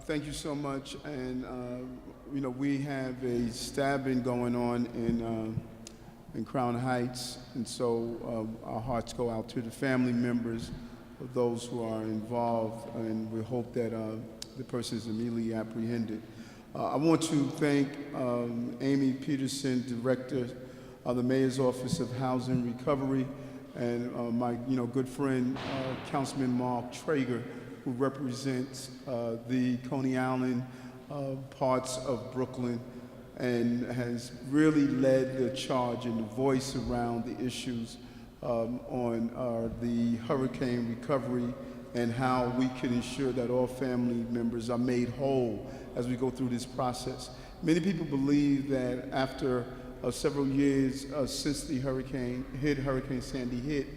Thank you so much. And we have a stabbing going on in Crown Heights, and so our hearts go out to the family members of those who are involved, and we hope that the person is immediately apprehended. I want to thank Amy Peterson, Director of the Mayor's Office of Housing and Recovery, and my good friend, Councilman Mark Treyger, who represents the Coney Island parts of Brooklyn and has really led the charge and the voice around the issues on the hurricane recovery and how we can ensure that all family members are made whole as we go through this process. Many people believe that after several years since the Hurricane Sandy hit,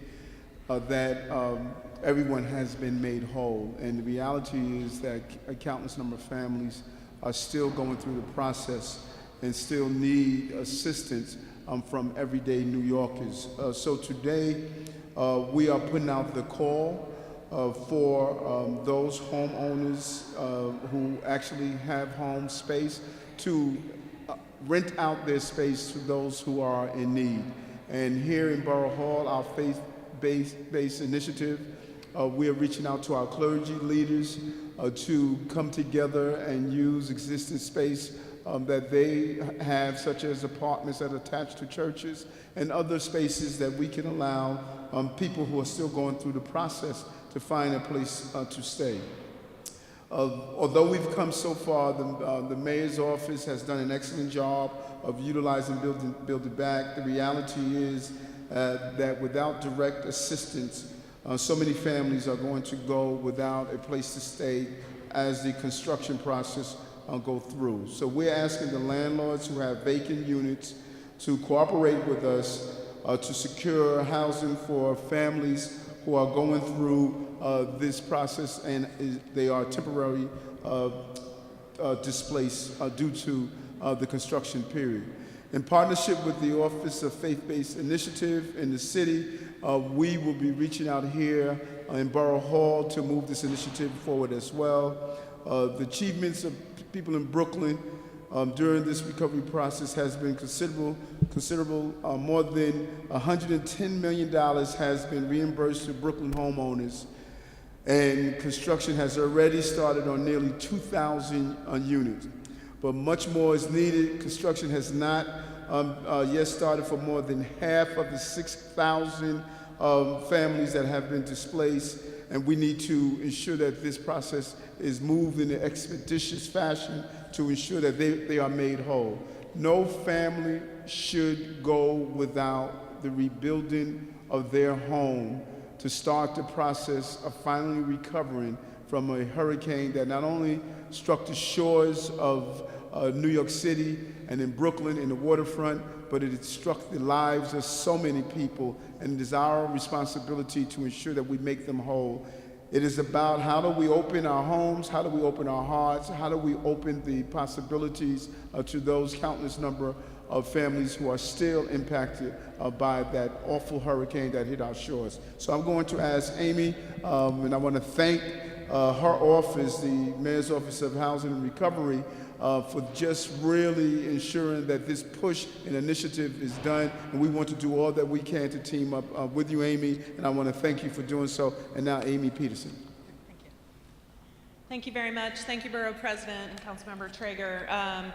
that everyone has been made whole. And the reality is that a countless number of families are still going through the process and still need assistance from everyday New Yorkers. So today, we are putting out the call for those homeowners who actually have home space to rent out their space to those who are in need. And here in Borough Hall, our faith-based initiative, we are reaching out to our clergy leaders to come together and use existing space that they have, such as apartments that are attached to churches and other spaces that we can allow people who are still going through the process to find a place to stay. Although we've come so far, the mayor's office has done an excellent job of utilizing Build It Back. The reality is that without direct assistance, so many families are going to go without a place to stay as the construction process go through. So we're asking the landlords who have vacant units to cooperate with us to secure housing for families who are going through this process and they are temporarily displaced due to the construction period. In partnership with the Office of Faith-Based Initiative in the city, we will be reaching out here in Borough Hall to move this initiative forward as well. The achievements of people in Brooklyn during this recovery process has been considerable. More than $110 million has been reimbursed to Brooklyn homeowners, and construction has already started on nearly 2,000 units. But much more is needed. Construction has not yet started for more than half of the 6,000 families that have been displaced, and we need to ensure that this process is moved in an expeditious fashion to ensure that they are made whole. No family should go without the rebuilding of their home to start the process of finally recovering from a hurricane that not only struck the shores of New York City and in Brooklyn in the waterfront, but it struck the lives of so many people, and it is our responsibility to ensure that we make them whole. It is about how do we open our homes, how do we open our hearts, how do we open the possibilities to those countless number of families who are still impacted by that awful hurricane that hit our shores. So I'm going to ask Amy, and I want to thank her office, the Mayor's Office of Housing and Recovery, for just really ensuring that this push and initiative is done, and we want to do all that we can to team up with you, Amy, and I want to thank you for doing so. And now, Amy Peterson. Thank you. Thank you very much. Thank you, Borough President and Councilmember Treyger.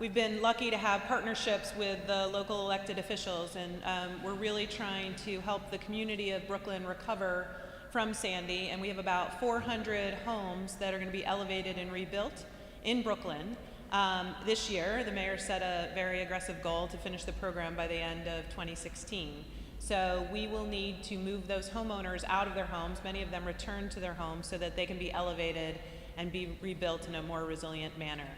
We've been lucky to have partnerships with the local elected officials, and we're really trying to help the community of Brooklyn recover from Sandy, and we have about 400 homes that are going to be elevated and rebuilt in Brooklyn. This year, the mayor set a very aggressive goal to finish the program by the end of 2016. So we will need to move those homeowners out of their homes, many of them return to their homes so that they can be elevated and be rebuilt in a more resilient manner.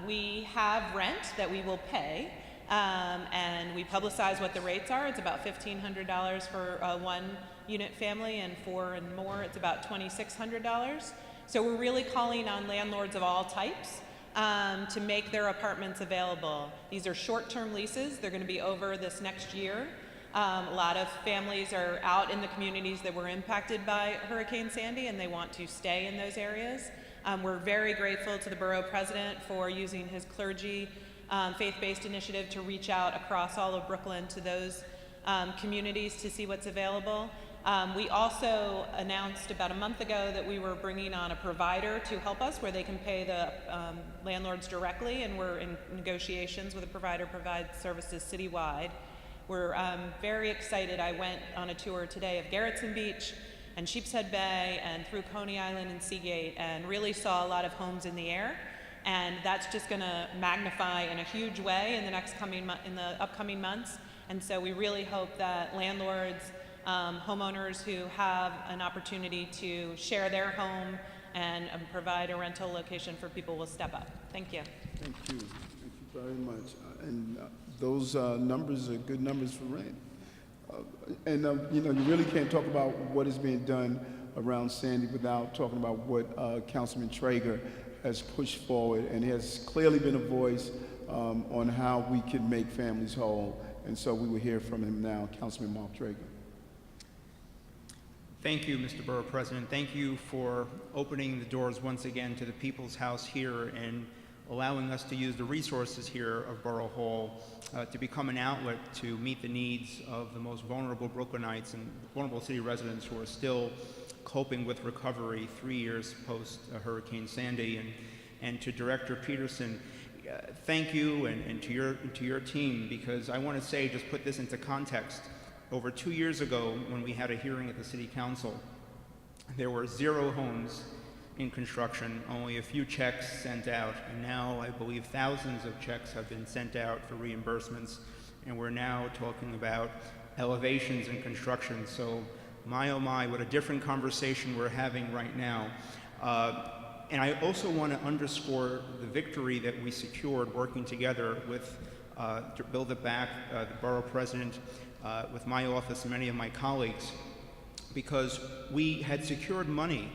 We have rent that we will pay, and we publicize what the rates are. It's about $1,500 for a one-unit family, and 4 and more, it's about $2,600. So we're really calling on landlords of all types to make their apartments available. These are short-term leases. They're going to be over this next year. A lot of families are out in the communities that were impacted by Hurricane Sandy, and they want to stay in those areas. We're very grateful to the Borough President for using his clergy faith-based initiative to reach out across all of Brooklyn to those communities to see what's available. We also announced about a month ago that we were bringing on a provider to help us where they can pay the landlords directly, and we're in negotiations with a provider provide services citywide. We're very excited. I went on a tour today of Gerritsen Beach and Sheepshead Bay and through Coney Island and Seagate, and really saw a lot of homes in the air. And that's just going to magnify in a huge way in the upcoming months. And so we really hope that landlords, homeowners who have an opportunity to share their home and provide a rental location for people will step up. Thank you. Thank you. Thank you very much. And those numbers are good numbers for rent. You really can't talk about what is being done around Sandy without talking about what Councilman Treyger has pushed forward, and he has clearly been a voice on how we can make families whole. And so we will hear from him now. Councilman Mark Treyger. Thank you, Mr. Borough President. Thank you for opening the doors once again to the People's House here and allowing us to use the resources here of Borough Hall to become an outlet to meet the needs of the most vulnerable Brooklynites and vulnerable city residents who are still coping with recovery 3 years post Hurricane Sandy. And to Director Peterson, thank you, and to your team, because I want to say, just put this into context. Over 2 years ago, when we had a hearing at the City Council, there were 0 homes in construction, only a few checks sent out, and now I believe thousands of checks have been sent out for reimbursements, and we're now talking about elevations in construction. So my oh my, what a different conversation we're having right now. And I also want to underscore the victory that we secured working together with to Build It Back, the Borough President, with my office and many of my colleagues, because we had secured money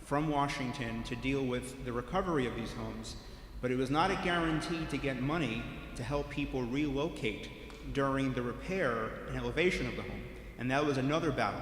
from Washington to deal with the recovery of these homes, but it was not a guarantee to get money to help people relocate during the repair and elevation of the home. And that was another battle.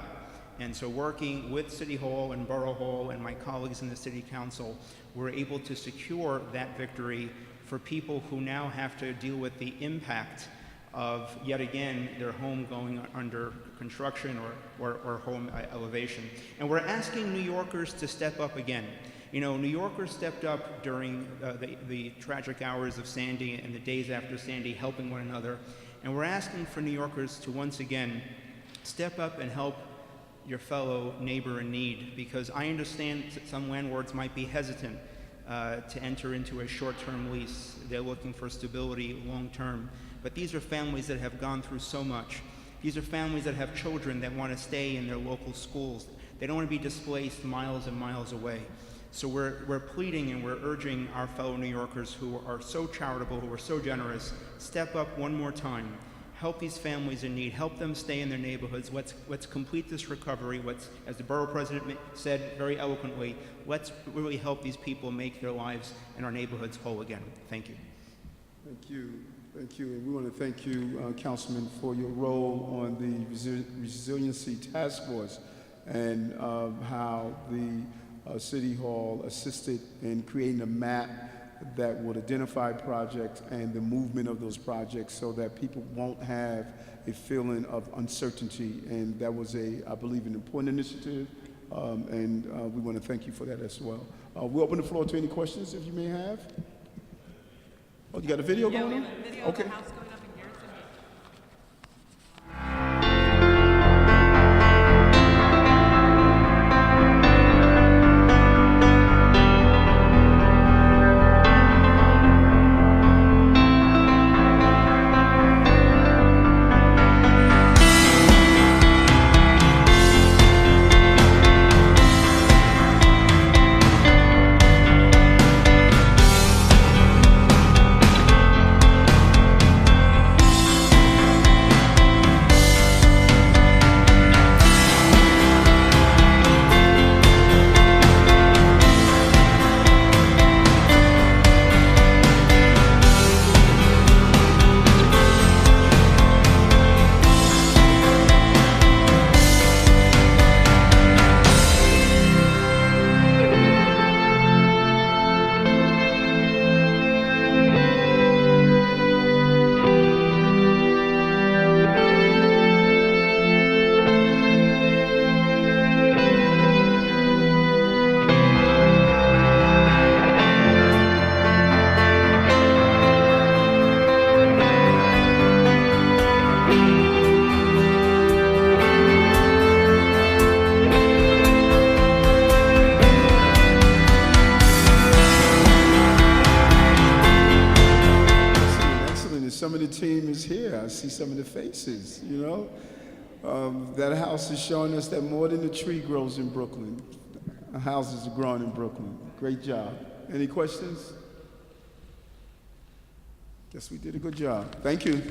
And so working with City Hall and Borough Hall and my colleagues in the City Council, we're able to secure that victory for people who now have to deal with the impact of, yet again, their home going under construction or home elevation. And we're asking New Yorkers to step up again. You know, New Yorkers stepped up during the tragic hours of Sandy and the days after Sandy, helping one another. And we're asking for New Yorkers to once again step up and help your fellow neighbor in need, because I understand that some landlords might be hesitant to enter into a short-term lease. They're looking for stability long-term. But these are families that have gone through so much. These are families that have children that want to stay in their local schools. They don't want to be displaced miles and miles away. So we're pleading and we're urging our fellow New Yorkers who are so charitable, who are so generous, step up one more time. Help these families in need. Help them stay in their neighborhoods. Let's complete this recovery. As the Borough President said very eloquently, let's really help these people make their lives and our neighborhoods whole again. Thank you. Thank you. Thank you. And we want to thank you, Councilman, for your role on the Resiliency Task Force and how the City Hall assisted in creating a map that would identify projects and the movement of those projects so that people won't have a feeling of uncertainty. And that was I believe, an important initiative, and we want to thank you for that as well. We'll open the floor to any questions if you may have. Oh, you got a video going on? Yeah, we have a video okay. of the house going up in Garrison. some of the faces, you know. That house is showing us that more than a tree grows in Brooklyn. Houses are growing in Brooklyn. Great job. Any questions? Guess we did a good job. Thank you.